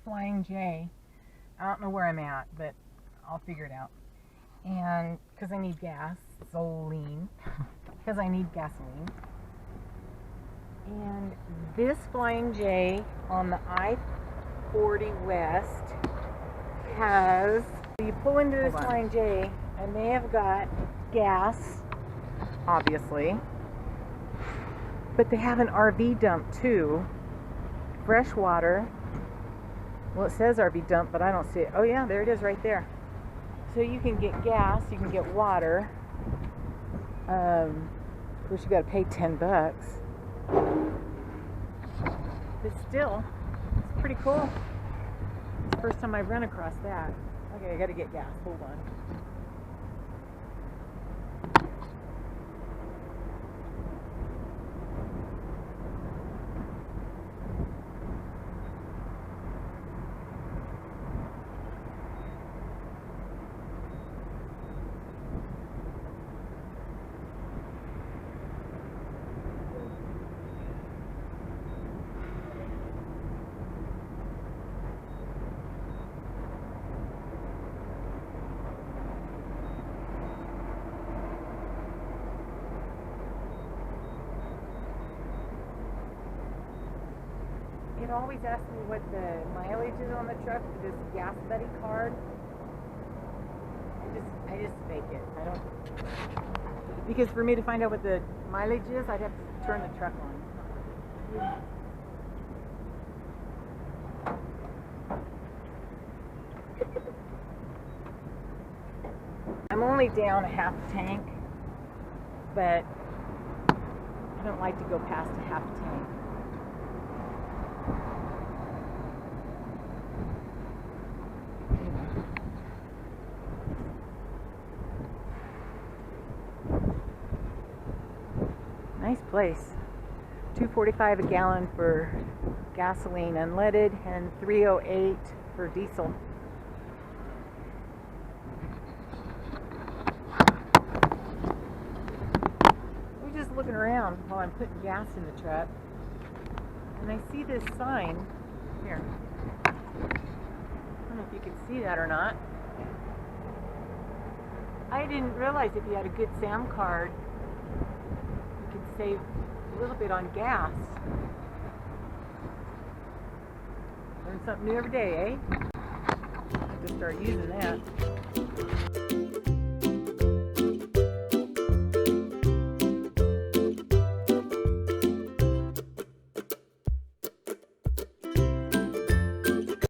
Flying J. I don't know where I'm at, but I'll figure it out. And because I need gasoline, because I need gasoline. And this Flying J on the I-40 West has, you pull into this Flying J and they have got gas, obviously, but they have an RV dump too, fresh water. Well, it says RV dump, but I don't see it. Oh yeah, there it is right there. So you can get gas, you can get water. Of course, you got to pay $10. But still, it's pretty cool. It's the first time I've run across that. Okay, I got to get gas. Hold on. It always asks me what the mileage is on the truck for this gas buddy card. I just fake it. I don't, because for me to find out what the mileage is, I'd have to turn the truck on. I'm only down a half tank, but I don't like to go past a half tank. Nice place. $2.45 a gallon for gasoline unleaded and $3.08 for diesel. We're just looking around while I'm putting gas in the truck, and I see this sign here. I don't know if you can see that or not. I didn't realize if you had a good SAM card, save a little bit on gas. Learn something new every day, eh? I have to start using that.